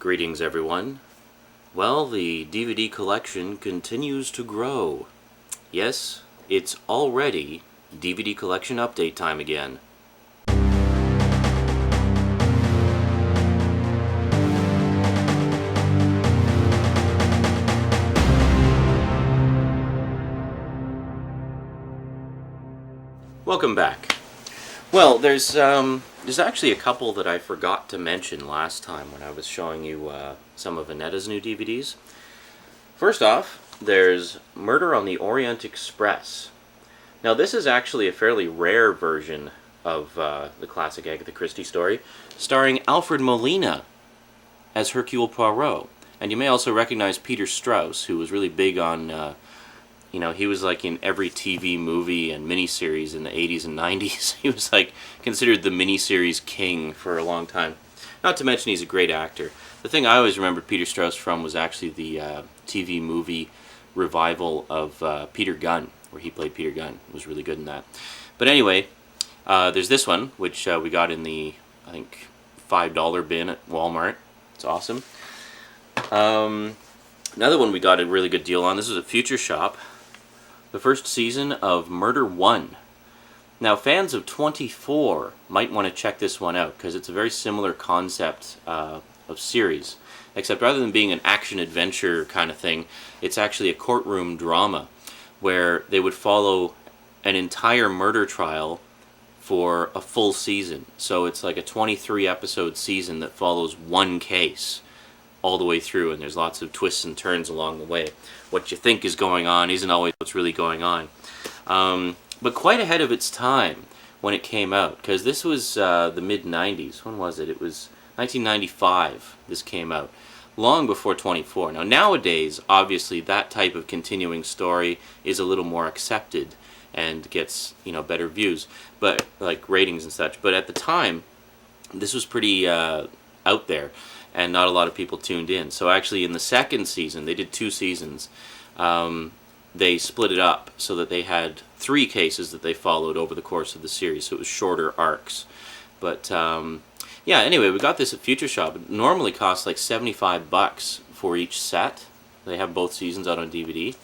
Greetings, everyone. Well, the DVD collection continues to grow. Yes, it's already DVD collection update time again. Welcome back. Well, there's actually a couple that I forgot to mention last time when I was showing you some of Annetta's new DVDs. First off, there's Murder on the Orient Express. Now, this is actually a fairly rare version of the classic Agatha Christie story, starring Alfred Molina as Hercule Poirot. And you may also recognize Peter Strauss, who was really big on he was like in every TV movie and miniseries in the 80s and 90s. He was like considered the miniseries king for a long time. Not to mention he's a great actor. The thing I always remembered Peter Strauss from was actually the TV movie revival of Peter Gunn, where he played Peter Gunn. He was really good in that. But anyway, there's this one, which we got in the, I think, $5 bin at Walmart. It's awesome. Another one we got a really good deal on. This is a Future Shop. The first season of Murder 1. Now, fans of 24 might want to check this one out, because it's a very similar concept of series. Except rather than being an action-adventure kind of thing, it's actually a courtroom drama, where they would follow an entire murder trial for a full season. So it's like a 23-episode season that follows one case all the way through, and there's lots of twists and turns along the way. What you think is going on isn't always what's really going on. But quite ahead of its time when it came out, because this was the mid-90s. When was it? It was 1995 this came out, long before 24. Now, nowadays, obviously, that type of continuing story is a little more accepted and gets, better views, but like ratings and such. But at the time, this was pretty out there, and not a lot of people tuned in. So actually in the second season, they did 2 seasons, they split it up so that they had 3 cases that they followed over the course of the series, so it was shorter arcs. But yeah, anyway, we got this at Future Shop. It normally costs like $75 for each set. They have both seasons out on DVD.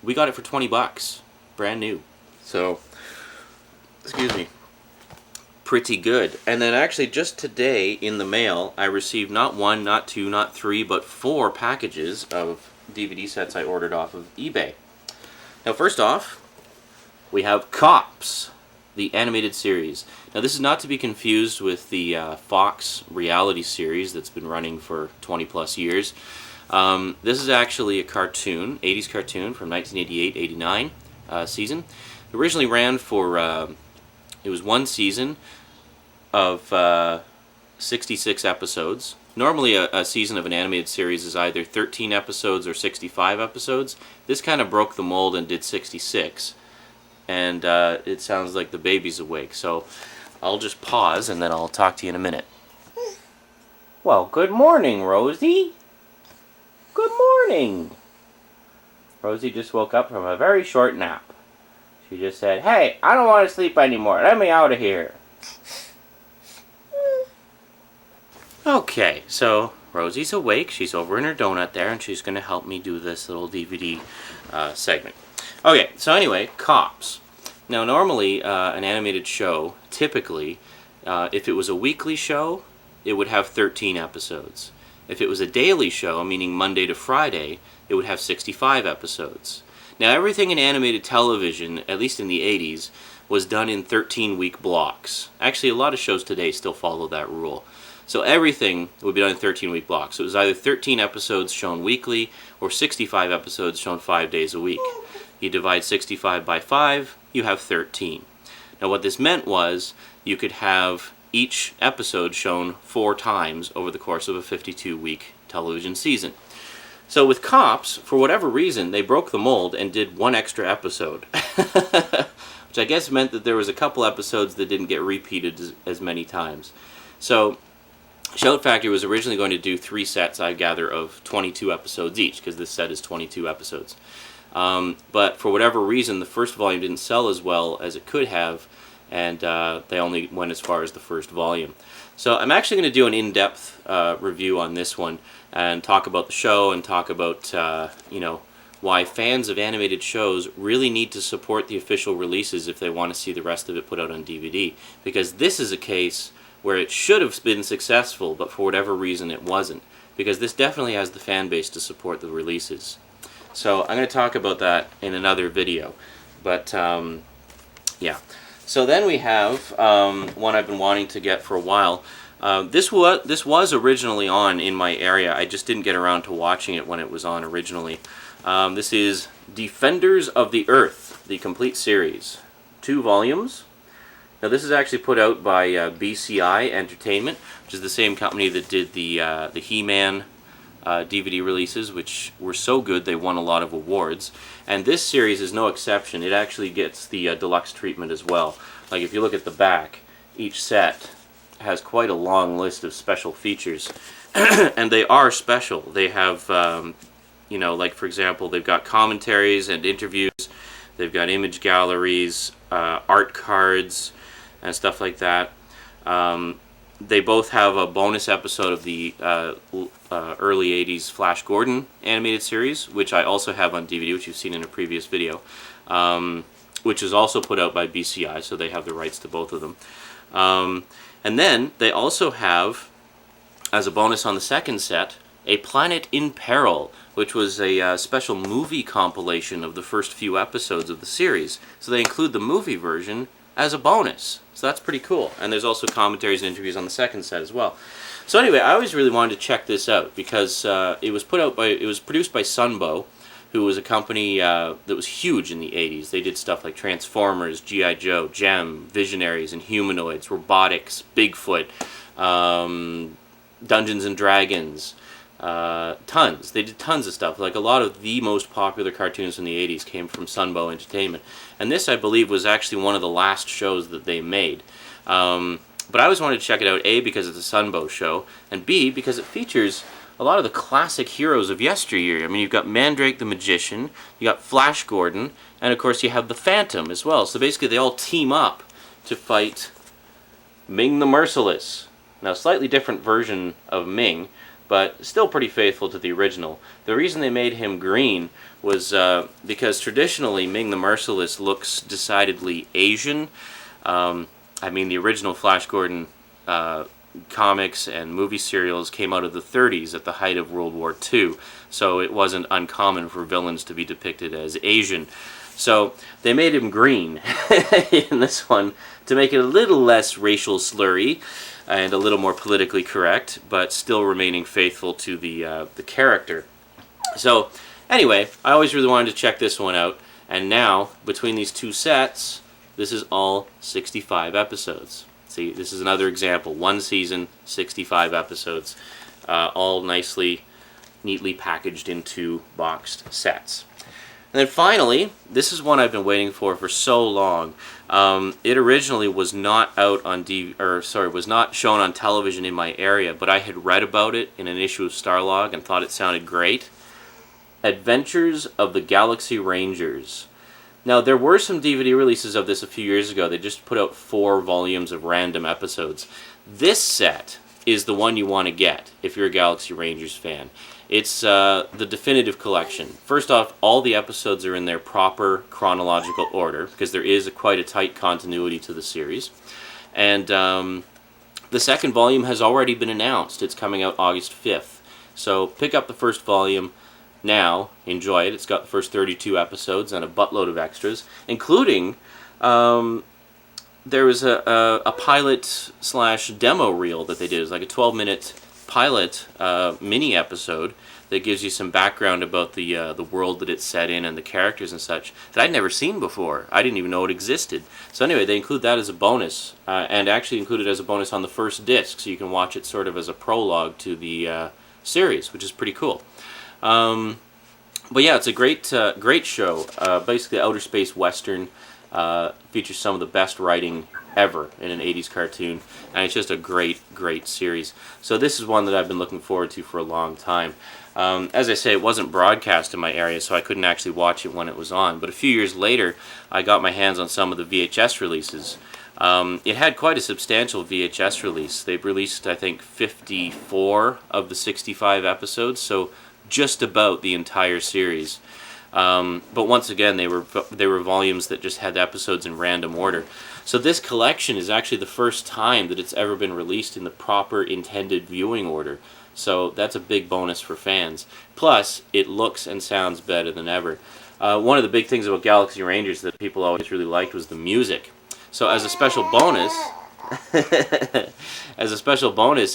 We got it for $20, brand new. So, excuse me. Pretty good. And then actually just today in the mail I received not 1, not 2, not 3, but 4 packages of DVD sets I ordered off of eBay. Now, first off, we have C.O.P.S, the animated series. Now, this is not to be confused with the Fox reality series that's been running for 20 plus years. This is actually a cartoon, 80s cartoon from 1988-89 season. It originally ran for it was 1 season of 66 episodes. Normally a season of an animated series is either 13 episodes or 65 episodes. This kind of broke the mold and did 66. And it sounds like the baby's awake, so I'll just pause and then I'll talk to you in a minute. Well, good morning, Rosie. Good morning. Rosie just woke up from a very short nap. She just said, "Hey, I don't want to sleep anymore. Let me out of here." Okay, so Rosie's awake. She's over in her donut there, and she's going to help me do this little DVD segment. Okay, so anyway, C.O.P.S. Now, normally, an animated show, typically, if it was a weekly show, it would have 13 episodes. If it was a daily show, meaning Monday to Friday, it would have 65 episodes. Now, everything in animated television, at least in the 80s, was done in 13-week blocks. Actually, a lot of shows today still follow that rule. So everything would be done in 13-week blocks. So it was either 13 episodes shown weekly or 65 episodes shown 5 days a week. You divide 65 by 5, you have 13. Now, what this meant was you could have each episode shown 4 times over the course of a 52-week television season. So with C.O.P.S, for whatever reason, they broke the mold and did 1 extra episode. Which I guess meant that there was a couple episodes that didn't get repeated as many times. So Shout Factory was originally going to do 3 sets, I gather, of 22 episodes each, because this set is 22 episodes. But for whatever reason, the first volume didn't sell as well as it could have, and they only went as far as the first volume. So I'm actually going to do an in-depth review on this one and talk about the show and talk about, you know, why fans of animated shows really need to support the official releases if they want to see the rest of it put out on DVD. Because this is a case where it should have been successful, but for whatever reason it wasn't. Because this definitely has the fan base to support the releases. So I'm going to talk about that in another video. But, yeah. So then we have one I've been wanting to get for a while. This was originally on in my area. I just didn't get around to watching it when it was on originally. This is Defenders of the Earth, the complete series. 2 volumes. Now this is actually put out by BCI Entertainment, which is the same company that did the He-Man DVD releases, which were so good they won a lot of awards. And this series is no exception. It actually gets the deluxe treatment as well. Like if you look at the back, each set has quite a long list of special features. And they are special. They have, you know, like for example, they've got commentaries and interviews. They've got image galleries, art cards, and stuff like that. They both have a bonus episode of the early 80s Flash Gordon animated series, which I also have on DVD, which you've seen in a previous video, which is also put out by BCI, so they have the rights to both of them. And then they also have, as a bonus on the second set, A Planet in Peril, which was a special movie compilation of the first few episodes of the series. So they include the movie version as a bonus. So that's pretty cool. And there's also commentaries and interviews on the second set as well. So anyway, I always really wanted to check this out because it was produced by Sunbow, who was a company that was huge in the 80s. They did stuff like Transformers, G.I. Joe, Gem, Visionaries, and Humanoids, Robotics, Bigfoot, Dungeons and Dragons, tons. They did tons of stuff. Like a lot of the most popular cartoons from the 80s came from Sunbow Entertainment. And this, I believe, was actually one of the last shows that they made. But I always wanted to check it out, A, because it's a Sunbow show, and B, because it features a lot of the classic heroes of yesteryear. I mean, you've got Mandrake the Magician, you got Flash Gordon, and of course you have the Phantom as well. So basically they all team up to fight Ming the Merciless. Now, slightly different version of Ming, but still pretty faithful to the original. The reason they made him green was because traditionally Ming the Merciless looks decidedly Asian. I mean, the original Flash Gordon comics and movie serials came out of the 30s at the height of World War II, so it wasn't uncommon for villains to be depicted as Asian. So they made him green in this one to make it a little less racial slurry and a little more politically correct, but still remaining faithful to the character. So anyway, I always really wanted to check this one out, and now between these two sets, this is all 65 episodes. See, this is another example. 1 season, 65 episodes, all nicely, neatly packaged into boxed sets. And then finally, this is one I've been waiting for so long. It originally was not out on was not shown on television in my area, but I had read about it in an issue of Starlog and thought it sounded great. Adventures of the Galaxy Rangers. Now, there were some DVD releases of this a few years ago. They just put out 4 volumes of random episodes. This set is the one you want to get if you're a Galaxy Rangers fan. It's the definitive collection. First off, all the episodes are in their proper chronological order because there is quite a tight continuity to the series. And the second volume has already been announced. It's coming out August 5th. So pick up the first volume now, enjoy it. It's got the first 32 episodes and a buttload of extras, including there was a pilot/demo reel that they did. It was like a 12-minute pilot mini episode that gives you some background about the world that it's set in and the characters and such that I'd never seen before. I didn't even know it existed. So anyway, they include that as a bonus, and actually include it as a bonus on the first disc, so you can watch it sort of as a prologue to the series, which is pretty cool. But yeah, it's a great show. Basically, outer space western, features some of the best writing ever in an 80s cartoon, and it's just a great series. So this is one that I've been looking forward to for a long time. As I say, it wasn't broadcast in my area, so I couldn't actually watch it when it was on, but a few years later I got my hands on some of the VHS releases, It had quite a substantial VHS release. They've released, I think, 54 of the 65 episodes, so just about the entire series. But once again, they were volumes that just had episodes in random order. So this collection is actually the first time that it's ever been released in the proper intended viewing order. So that's a big bonus for fans. Plus, it looks and sounds better than ever. One of the big things about Galaxy Rangers that people always really liked was the music. So as a special bonus,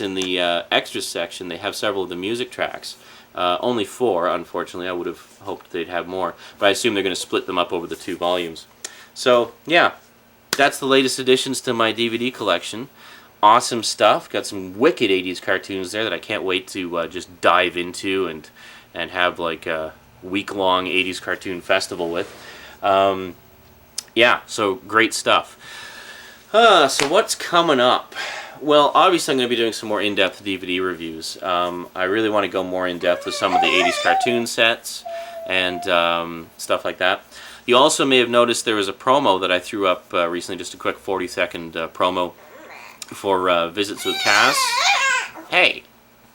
in the extras section, they have several of the music tracks. Only 4, unfortunately. I would have hoped they'd have more, but I assume they're going to split them up over the 2 volumes. So, yeah, that's the latest additions to my DVD collection. Awesome stuff. Got some wicked 80s cartoons there that I can't wait to just dive into and have like a week-long 80s cartoon festival with. Yeah, so great stuff. So what's coming up? Well, obviously I'm going to be doing some more in-depth DVD reviews. I really want to go more in-depth with some of the 80s cartoon sets and stuff like that. You also may have noticed there was a promo that I threw up recently, just a quick 40-second promo for Visits with Cass. Hey,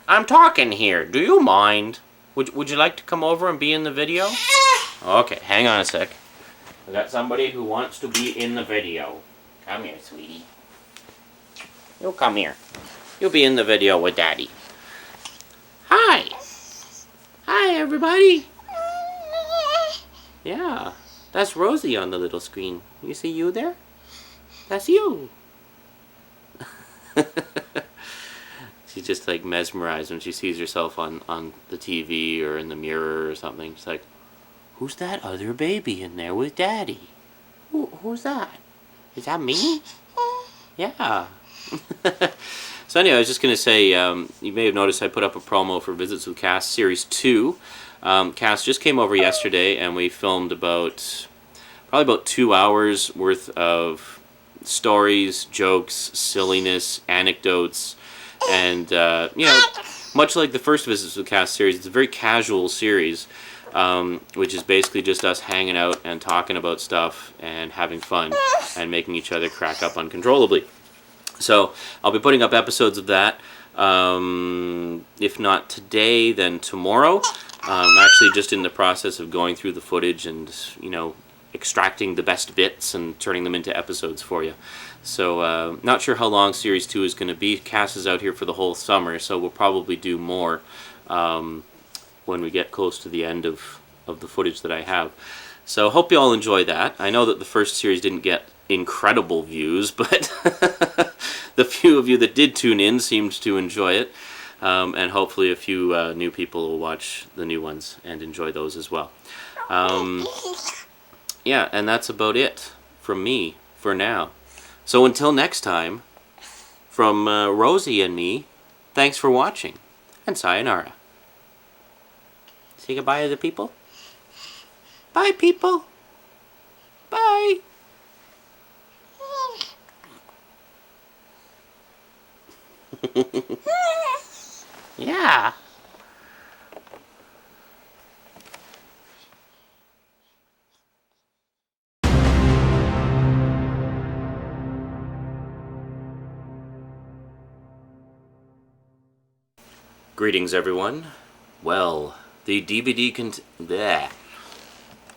I'm talking here. Do you mind? Would you like to come over and be in the video? Okay, hang on a sec. I got somebody who wants to be in the video. Come here, sweetie. You'll come here. You'll be in the video with Daddy. Hi. Hi, everybody. Yeah, that's Rosie on the little screen. You see you there? That's you. She's just like mesmerized when she sees herself on the TV or in the mirror or something. She's like, who's that other baby in there with Daddy? Who's that? Is that me? Yeah. So anyway, I was just going to say, you may have noticed I put up a promo for Visits with Cass Series 2. Cass just came over yesterday, and we filmed probably about 2 hours worth of stories, jokes, silliness, anecdotes, and, much like the first Visits with Cass series, it's a very casual series, which is basically just us hanging out and talking about stuff and having fun and making each other crack up uncontrollably. So I'll be putting up episodes of that. If not today, then tomorrow. I'm actually just in the process of going through the footage and, extracting the best bits and turning them into episodes for you. So not sure how long Series 2 is going to be. Cass is out here for the whole summer, so we'll probably do more when we get close to the end of the footage that I have. So hope you all enjoy that. I know that the first series didn't get incredible views, but the few of you that did tune in seemed to enjoy it, and hopefully a few new people will watch the new ones and enjoy those as well. Yeah, and that's about it from me for now. So until next time, from Rosie and me, thanks for watching, and sayonara. Say goodbye to the people. Bye, people. Bye. Yeah. Greetings, everyone. Well, the DVD bleh.